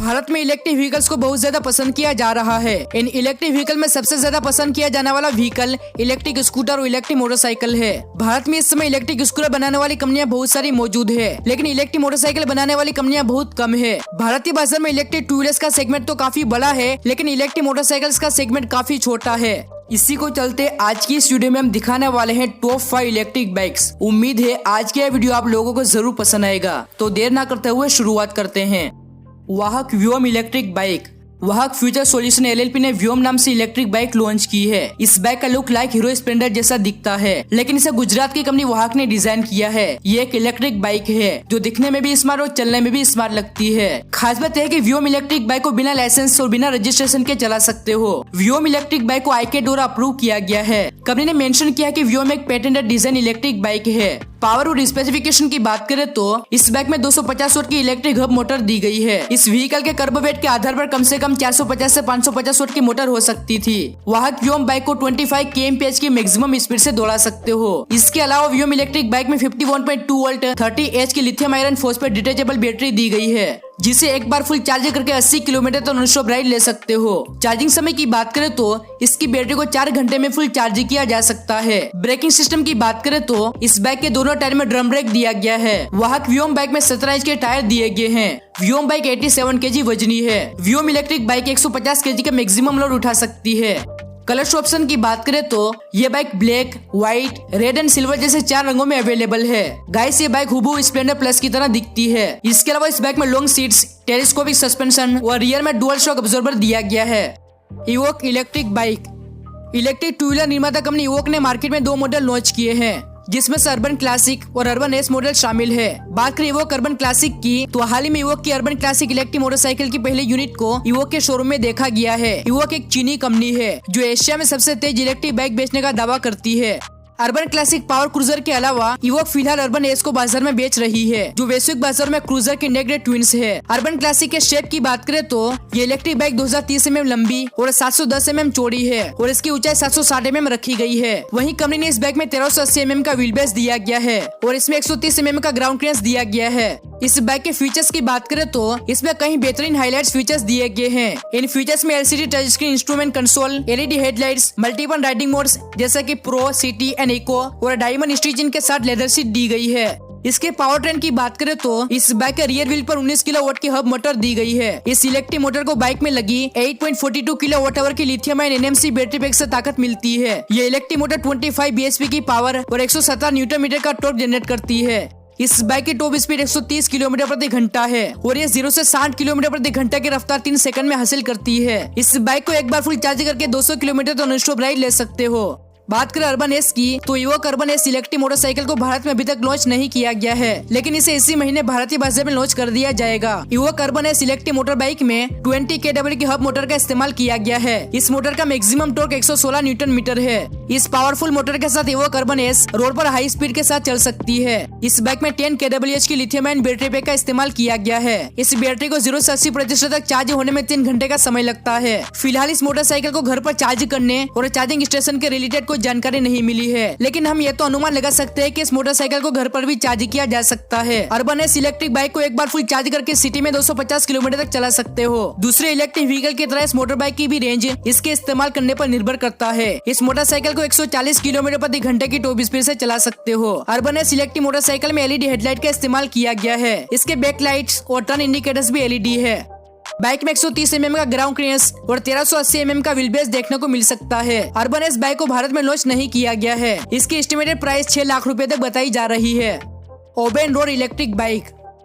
भारत में electric vehicles को बहुत ज्यादा पसंद किया जा रहा है। इन इलेक्ट्रिक व्हीकल में सबसे ज्यादा पसंद किया जाने वाला व्हीकल इलेक्ट्रिक स्कूटर और इलेक्ट्रिक मोटरसाइकिल है। भारत में इस समय इलेक्ट्रिक स्कूटर बनाने वाली कंपनियां बहुत सारी मौजूद है, लेकिन इलेक्ट्रिक मोटरसाइकिल बनाने वाली कंपनियां बहुत कम है। भारतीय बाजार में इलेक्ट्रिक टू व्हीलर्स का सेगमेंट तो काफी बड़ा है, लेकिन इलेक्ट्रिक मोटरसाइकिल्स का सेगमेंट काफी छोटा है। इसी को चलते आज की इस वीडियो में हम दिखाने वाले हैं टॉप 5 इलेक्ट्रिक बाइक्स। उम्मीद है आज की यह वीडियो आप लोगों को जरूर पसंद आएगा। तो देर ना करते हुए शुरुआत करते हैं। वाहक व्योम इलेक्ट्रिक बाइक। वाहक फ्यूचर सॉल्यूशन एलएलपी ने व्योम नाम से इलेक्ट्रिक बाइक लॉन्च की है। इस बाइक का लुक लाइक हीरो स्प्लेंडर जैसा दिखता है, लेकिन इसे गुजरात की कंपनी वाहक ने डिजाइन किया है। ये एक इलेक्ट्रिक बाइक है जो दिखने में भी स्मार्ट और चलने में भी स्मार्ट लगती है। खास बात है कि व्योम इलेक्ट्रिक बाइक को बिना लाइसेंस और बिना रजिस्ट्रेशन के चला सकते हो। व्योम इलेक्ट्रिक बाइक को आईके द्वारा अप्रूव किया गया है। कंपनी ने मेंशन किया कि व्योम एक पेटेंटेड डिजाइन इलेक्ट्रिक बाइक है। पावर और स्पेसिफिकेशन की बात करें तो इस बाइक में 250 वाट की इलेक्ट्रिक हब मोटर दी गई है। इस व्हीकल के कर्ब वेट के आधार पर कम से कम 450 से 550 वाट की मोटर हो सकती थी। वाहक व्योम बाइक को 25 kmph की मैक्सिमम स्पीड से दौड़ा सकते हो। इसके अलावा व्योम इलेक्ट्रिक बाइक में 51.2 वोल्ट 30H की lithium iron phosphate detachable battery दी गई है, जिसे एक बार फुल चार्ज करके 80 किलोमीटर तो नॉन स्टॉप राइड ले सकते हो। चार्जिंग समय की बात करें तो इसकी बैटरी को 4 घंटे में फुल चार्ज किया जा सकता है। ब्रेकिंग सिस्टम की बात करें तो इस बाइक के दोनों टायर में ड्रम ब्रेक दिया गया है। वाहक व्योम बाइक में 17 इंच के टायर दिए गए हैं। व्योम बाइक 87 kg वजनी है। व्योम इलेक्ट्रिक बाइक 150 kg का मैक्सिमम लोड उठा सकती है। कलर ऑप्शन की बात करें तो ये bike black, white, red and silver जैसे 4 रंगों में अवेलेबल है। गाइस ये बाइक हुबहू स्प्लेंडर प्लस की तरह दिखती है। इसके अलावा इस बाइक में लॉन्ग सीट्स, टेलीस्कोपिक सस्पेंशन और रियर में डुअल शॉक अब्जॉर्बर दिया गया है। Evoke electric bike. Electric two wheeler निर्माता कंपनी इवोक ने मार्केट में 2 मॉडल लॉन्च किए हैं, जिसमें से अर्बन क्लासिक और अर्बन एस मॉडल शामिल है। बात करें इवोक अर्बन क्लासिक की तो हाल ही में इवोक की अर्बन क्लासिक इलेक्ट्रिक मोटरसाइकिल की पहले यूनिट को इवोक के शोरूम में देखा गया है। इवोक एक चीनी कंपनी है जो एशिया में सबसे तेज इलेक्ट्रिक बाइक बेचने का दावा करती है। अर्बन क्लासिक पावर क्रूजर के अलावा इवोक फिलहाल अर्बन एस को बाजार में बेच रही है, जो वैश्विक बाजार में क्रूजर के नेगेटिव ट्विंस है। अर्बन क्लासिक के शेप की बात करें तो ये इलेक्ट्रिक बाइक 2030 mm लंबी और 710 mm चौड़ी है और इसकी ऊंचाई 760 mm रखी गई है। वहीं कंपनी ने इस बाइक में 1380 mm का व्हील बेस दिया गया है और इसमें 130 mm का ग्राउंड क्लियरेंस दिया गया है। इस बाइक के फीचर्स की बात करें तो इसमें कई बेहतरीन हाइलाइट्स फीचर्स दिए गए हैं। इन फीचर्स में LCD touch screen instrument console, LED headlights, multiple riding modes जैसे कि प्रो, सिटी एंड इको और डायमंड स्टिचिंग के साथ लेदर सीट दी गई है। इसके पावर ट्रेन की बात करें तो इस बाइक के रियर व्हील पर 19 किलोवाट की हब मोटर दी गई है। इस इलेक्ट्रिक मोटर को बाइक में लगी 8.42 किलोवाट आवर की lithium ion NMC battery pack से ताकत मिलती है। ये इलेक्ट्रिक मोटर 25 bhp की पावर और 117 न्यूटन मीटर का टॉर्क जनरेट करती है। इस बाइक की टॉप स्पीड 130 किलोमीटर प्रति घंटा है और ये 0 से 60 किलोमीटर प्रति घंटा की रफ्तार 3 सेकंड में हासिल करती है। इस बाइक को एक बार फुल चार्ज करके 200 किलोमीटर तो नॉन स्टॉप राइड ले सकते हो। बात करें अर्बन एस की तो evoke urban S electric motorcycle को भारत में अभी तक लॉन्च नहीं किया गया है, लेकिन इसे इसी महीने भारतीय बाजार में लॉन्च कर दिया जाएगा। Evoke urban S electric motor bike में 20 kW की हब मोटर का इस्तेमाल किया गया है। इस मोटर का मैक्सिमम टॉर्क 116 न्यूटन मीटर है। इस पावरफुल मोटर के साथ इवोक अर्बन एस रोड पर हाई स्पीड के साथ चल सकती है। इस बाइक में 10 kWh की लिथियम आयन बैटरी पैक का इस्तेमाल किया गया है। इस बैटरी को 0 से 80% तक चार्ज होने में 3 घंटे का समय लगता है। फिलहाल इस मोटरसाइकिल को घर पर चार्ज करने और चार्जिंग स्टेशन के रिलेटेड कोई जानकारी नहीं मिली है, लेकिन हम ये तो अनुमान लगा सकते हैं कि इस मोटरसाइकिल को घर पर भी चार्ज किया जा सकता है। अर्बन एस इलेक्ट्रिक बाइक को एक बार फुल चार्ज करके सिटी में 250 किलोमीटर तक चला सकते हो। दूसरे इलेक्ट्रिक व्हीकल की तरह इस मोटर बाइक की भी रेंज इसके इस्तेमाल करने पर निर्भर करता है। इस मोटरसाइकिल को 140 किलोमीटर प्रति घंटे की टॉप स्पीड से चला सकते हो। अर्बन एस इलेक्ट्रिक मोटरसाइकिल में एलईडी हेडलाइट का इस्तेमाल किया गया है। इसके बैक लाइट्स और टर्न इंडिकेटर्स भी एलईडी है। बाइक में 130 mm का ग्राउंड क्लियरेंस और 1380 mm का व्हील बेस देखने को मिल सकता है। अर्बन एस बाइक को भारत में लॉन्च नहीं किया गया है। इसकी एस्टिमेटेड प्राइस 6 लाख रुपए तक बताई जा रही है। Oben road electric bike.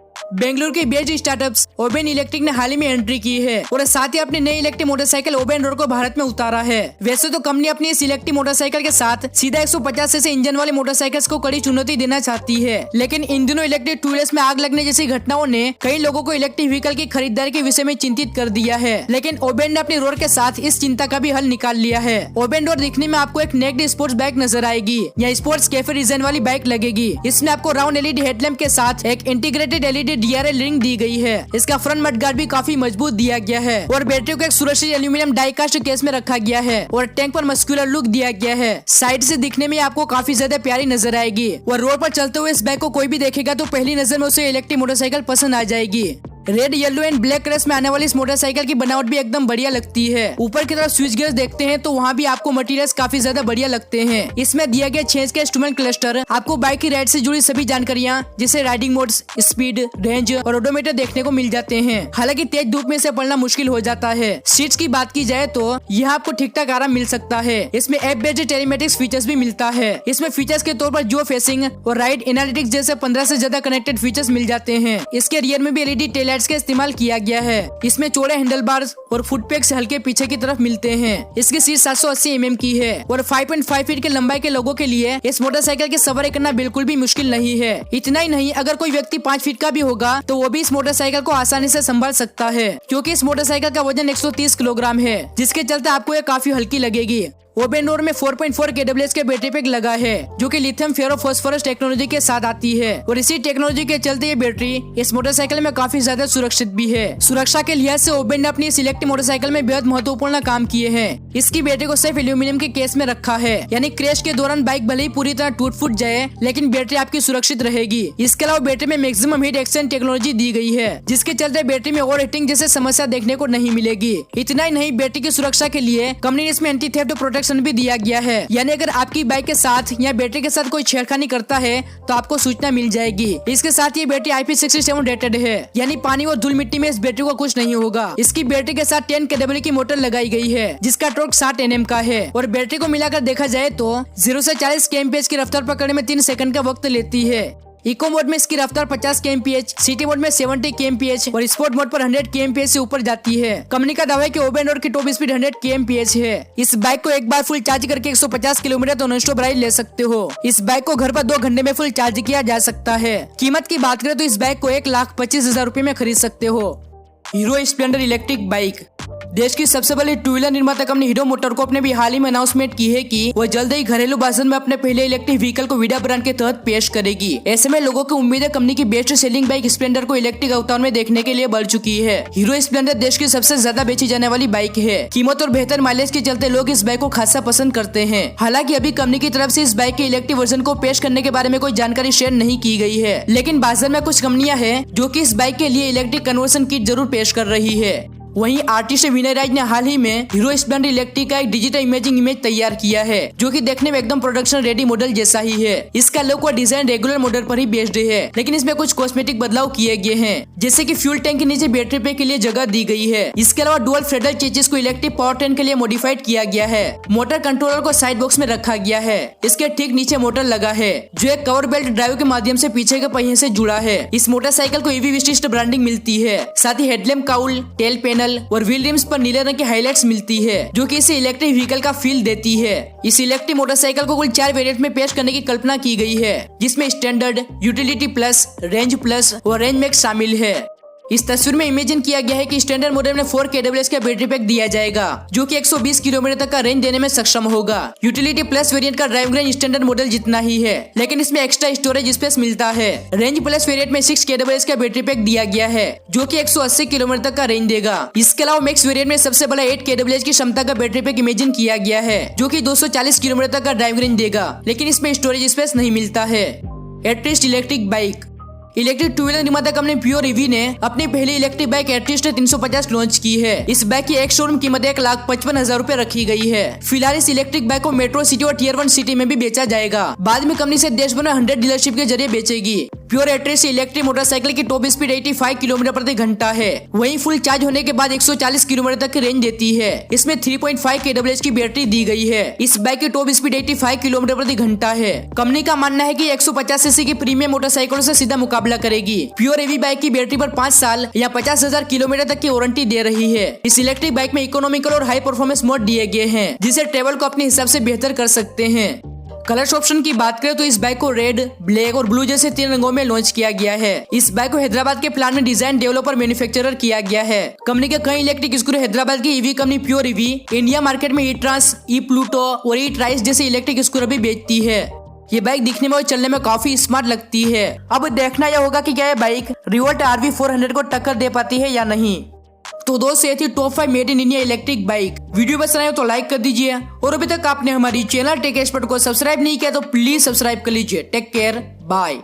Bengaluru के बेस्ड स्टार्टअप्स ओबेन इलेक्ट्रिक ने हाल ही में एंट्री की है और साथ ही अपने नई इलेक्ट्रिक मोटरसाइकिल ओबेन रोड को भारत में उतारा है। वैसे तो कंपनी अपनी इस इलेक्ट्रिक मोटरसाइकिल के साथ सीधा 150 cc इंजन वाले मोटरसाइकिल्स को कड़ी चुनौती देना चाहती है, लेकिन इन दिनों इलेक्ट्रिक टू व्हीलर्स में आग लगने जैसी घटनाओं ने कई लोगों को इलेक्ट्रिक व्हीकल की खरीदारी के विषय में चिंतित कर दिया है। लेकिन ओबेन ने अपनी रोड के साथ इस चिंता का भी हल निकाल लिया है। ओबेन रोड दिखने में आपको एक नेक्ड स्पोर्ट्स बाइक नजर आएगी या स्पोर्ट्स कैफे डिजाइन वाली बाइक लगेगी। इसमें आपको राउंड एलईडी हेडलैम्प के साथ एक इंटीग्रेटेड एलईडी डीआरएल रिंग दी गई है। इसका फ्रंट मडगार्ड भी काफी मजबूत दिया गया है और बैटरी को एक सुरक्षित एल्यूमिनियम डाइकास्ट केस में रखा गया है और टैंक पर मस्कुलर लुक दिया गया है। साइड से दिखने में आपको काफी ज्यादा प्यारी नजर आएगी और रोड पर चलते हुए इस बाइक को कोई भी देखेगा तो पहली नजर में उसे इलेक्ट्रिक मोटरसाइकिल पसंद आ जाएगी। Red, yellow and black colours में आने वाली इस मोटरसाइकिल की बनावट भी एकदम बढ़िया लगती है। ऊपर की तरफ स्विच गियर्स देखते हैं तो वहाँ भी आपको मटेरियल्स काफी ज्यादा बढ़िया लगते हैं। इसमें दिया गया 6 का इंस्ट्रूमेंट क्लस्टर आपको बाइक की राइड से जुड़ी सभी जानकारियाँ जैसे राइडिंग मोड्स, स्पीड, रेंज और ओडोमीटर देखने को मिल जाते हैं। हालांकि तेज धूप में से पढ़ना मुश्किल हो जाता है। सीट्स की बात की जाए तो यहाँ आपको ठीक ठाक आराम मिल सकता है। इसमें ऐप बेस्ड टेलीमेटिक्स फीचर्स भी मिलता है। इसमें फीचर्स के तौर पर जियो फेसिंग और राइड एनालिटिक्स जैसे 15 से ज्यादा कनेक्टेड फीचर्स मिल जाते हैं। इसके रियर में भी एलईडी टेल लाइट्स का इस्तेमाल किया गया है। इसमें चौड़े हैंडल बार्स और फुट पैक्स हल्के पीछे की तरफ मिलते हैं। इसकी सीट 780 mm की है और 5.5 फीट के लंबाई के लोगों के लिए इस मोटरसाइकिल की सवारी करना बिल्कुल भी मुश्किल नहीं है। इतना ही नहीं, अगर कोई व्यक्ति 5 फीट का भी होगा तो वो भी इस मोटरसाइकिल को आसानी से संभाल सकता है, क्योंकि इस मोटरसाइकिल का वजन 130 किलोग्राम है, जिसके चलते आपको ये काफी हल्की लगेगी। ओबेनोर में 4.4 kWh के बैटरी पैक लगा है, जो कि लिथियम फेरोफॉस्फोरस टेक्नोलॉजी के साथ आती है और इसी टेक्नोलॉजी के चलते ये बैटरी इस मोटरसाइकिल में काफी ज्यादा सुरक्षित भी है। सुरक्षा के लिहाज से ओबेन ने अपनी इस इलेक्ट्रिक मोटरसाइकिल में बेहद महत्वपूर्ण काम किए हैं। इसकी बैटरी को सिर्फ एल्यूमिनियम के केस में रखा है, यानी क्रैश के दौरान बाइक भले ही पूरी तरह टूट फूट जाए लेकिन बैटरी आपकी सुरक्षित रहेगी। इसके अलावा बैटरी में मैक्सिमम हीट एक्सचेंज टेक्नोलॉजी दी गई है, जिसके चलते बैटरी में ओवर हीटिंग जैसे समस्या देखने को नहीं मिलेगी। इतना ही नहीं, बैटरी की सुरक्षा के लिए कंपनी ने इसमें एंटी थेफ्ट प्रोटेक्शन भी दिया गया है, यानी अगर आपकी बाइक के साथ या बैटरी के साथ कोई छेड़खानी करता है तो आपको सूचना मिल जाएगी। इसके साथ ये बैटरी IP67 रेटेड है, यानी पानी और धूल मिट्टी में इस बैटरी को कुछ नहीं होगा। इसकी बैटरी के साथ 10 kW की मोटर लगाई गई है, जिसका टॉर्क 60 Nm का है और बैटरी को मिलाकर देखा जाए तो 0 से 40 kmph की रफ्तार पकड़ने में 3 सेकंड का वक्त लेती है। इको मोड में इसकी रफ्तार 50 kmph, सिटी मोड में 70 kmph और स्पोर्ट मोड पर 100 kmph से ऊपर जाती है। कंपनी का दावा है कि ओबेनोर की टॉप स्पीड 100 kmph है। इस बाइक को एक बार फुल चार्ज करके 150 किलोमीटर तो नॉन स्टॉप राइड ले सकते हो। इस बाइक को घर पर 2 घंटे में फुल चार्ज किया जा सकता है। कीमत की बात करें तो इस बाइक को 1,25,000 रुपए में खरीद सकते हो। Hero Splendor electric bike. देश की सबसे बड़ी टू व्हीलर निर्माता कंपनी हीरो मोटर को अपने भी हाल ही में अनाउंसमेंट की है कि वह जल्द ही घरेलू बाजार में अपने पहले इलेक्ट्रिक व्हीकल को विडा ब्रांड के तहत पेश करेगी। ऐसे में लोगों की उम्मीद है कंपनी की बेस्ट सेलिंग बाइक स्प्लेंडर को इलेक्ट्रिक अवतार में देखने के लिए बढ़ चुकी है। हीरो स्प्लेंडर देश की सबसे ज्यादा बेची जाने वाली बाइक है। कीमत और बेहतर माइलेज के चलते लोग इस बाइक को खासा पसंद करते हैं। हालांकि अभी कंपनी की तरफ से इस बाइक के इलेक्ट्रिक वर्जन को पेश करने के बारे में कोई जानकारी शेयर नहीं की गई है, लेकिन बाजार में कुछ कंपनियां हैं जो कि इस बाइक के लिए इलेक्ट्रिक कन्वर्सन किट जरूर पेश कर रही है। वहीं आर्टिस्ट विनय राज ने हाल ही में हीरो स्प्लेंडर इलेक्ट्रिक का एक डिजिटल इमेजिंग इमेज तैयार किया है, जो कि देखने में एकदम प्रोडक्शन रेडी मॉडल जैसा ही है। इसका लुक और डिजाइन रेगुलर मॉडल पर ही बेस्ड है, लेकिन इसमें कुछ कॉस्मेटिक बदलाव किए गए हैं, जैसे कि फ्यूल टैंक के नीचे बैटरी पैक के लिए जगह दी गई है। इसके अलावा डुअल फेडरल चेसिस को इलेक्ट्रिक पावर ट्रेन के लिए मॉडिफाइड किया गया है। मोटर कंट्रोलर को साइड बॉक्स में रखा गया है। इसके ठीक नीचे मोटर लगा है, जो एक कवर बेल्ट ड्राइव के माध्यम से पीछे के पहिए से जुड़ा है। इस मोटरसाइकिल को ईवी विशिष्ट ब्रांडिंग मिलती है। साथ ही हेडलैम्प, काउल, टेल पैनल और व्हील रिम्स पर नीले रंग की हाइलाइट्स मिलती है, जो कि इसे इलेक्ट्रिक व्हीकल का फील देती है। इस इलेक्ट्रिक मोटरसाइकिल को कुल 4 वेरिएंट में पेश करने की कल्पना की गई है, जिसमें standard, utility plus, range plus और रेंज मैक्स शामिल है। इस तस्वीर में इमेजिन किया गया है कि स्टैंडर्ड मॉडल में 4 kWh का बैटरी पैक दिया जाएगा, जो कि 120 किलोमीटर तक का रेंज देने में सक्षम होगा। यूटिलिटी प्लस वेरिएंट का ड्राइव रेंज स्टैंडर्ड मॉडल जितना ही है, लेकिन इसमें एक्स्ट्रा स्टोरेज स्पेस मिलता है। रेंज प्लस वेरिएंट में 6 kWh का बैटरी पैक दिया गया है, जो कि 180 किलोमीटर तक का रेंज देगा। इसके अलावा मैक्स वेरिएंट में सबसे बड़ा 8 kWh की क्षमता का बैटरी पैक इमेजिन किया गया है, जो कि 240 किलोमीटर तक का ड्राइव रेंज देगा, लेकिन इसमें स्टोरेज स्पेस नहीं मिलता है। एट्रिस्ट electric bike. Electric two wheeler निर्माता कंपनी प्योर ईवी ने अपनी पहली इलेक्ट्रिक बाइक एट्रिस्ट 350 लॉन्च की है। इस बाइक की एक शोरूम कीमत 1,55,000 रुपए रखी गई है। फिलहाल इस इलेक्ट्रिक बाइक को मेट्रो सिटी और टियर 1 सिटी में भी बेचा जाएगा। बाद में कंपनी से देश भर में 100 डीलरशिप के जरिए बेचेगी। प्योर एट्रिस्ट इलेक्ट्रिक मोटरसाइकिल की टॉप स्पीड 85 किलोमीटर प्रति घंटा है। वहीं फुल चार्ज होने के बाद 140 किलोमीटर तक की रेंज देती है। इसमें 3.5 kWh की बैटरी दी गई है। इस बाइक की टॉप स्पीड 85 किलोमीटर प्रति घंटा है। कंपनी का मानना है कि 150 सीसी की प्रीमियम मोटरसाइकिलों से सीधा मुकाबला करेगी। प्योर ईवी बाइक की बैटरी पर 5 साल या 50,000 किलोमीटर तक की वारंटी दे रही है। इस इलेक्ट्रिक बाइक में इकोनॉमिकल और हाई परफॉर्मेंस मोड दिए गए हैं, जिसे ट्रेवल को अपने हिसाब से बेहतर कर सकते हैं। कलर्स ऑप्शन की बात करें तो इस बाइक को रेड, ब्लैक और ब्लू जैसे 3 रंगों में लॉन्च किया गया है। इस बाइक को हैदराबाद के प्लांट में डिजाइन, डेवलपर, मैन्युफैक्चरर किया गया है। कंपनी के कई इलेक्ट्रिक स्कूटर हैदराबाद की EV company pure EV India market में ई ट्रांस, ई प्लूटो और ई ट्राइस जैसे इलेक्ट्रिक स्कूटर भी बेचती है। ये बाइक दिखने में और चलने में काफी स्मार्ट लगती है। अब देखना यह होगा कि क्या ये बाइक रिवोल्ट RV 400 को टक्कर दे पाती है या नहीं। तो दोस्तों, ये थी top 5 made in India electric bike. Video पसंद आए तो लाइक कर दीजिए और अभी तक आपने हमारी चैनल टेक एक्सपर्ट को सब्सक्राइब नहीं किया तो प्लीज सब्सक्राइब कर लीजिए। Take care, bye.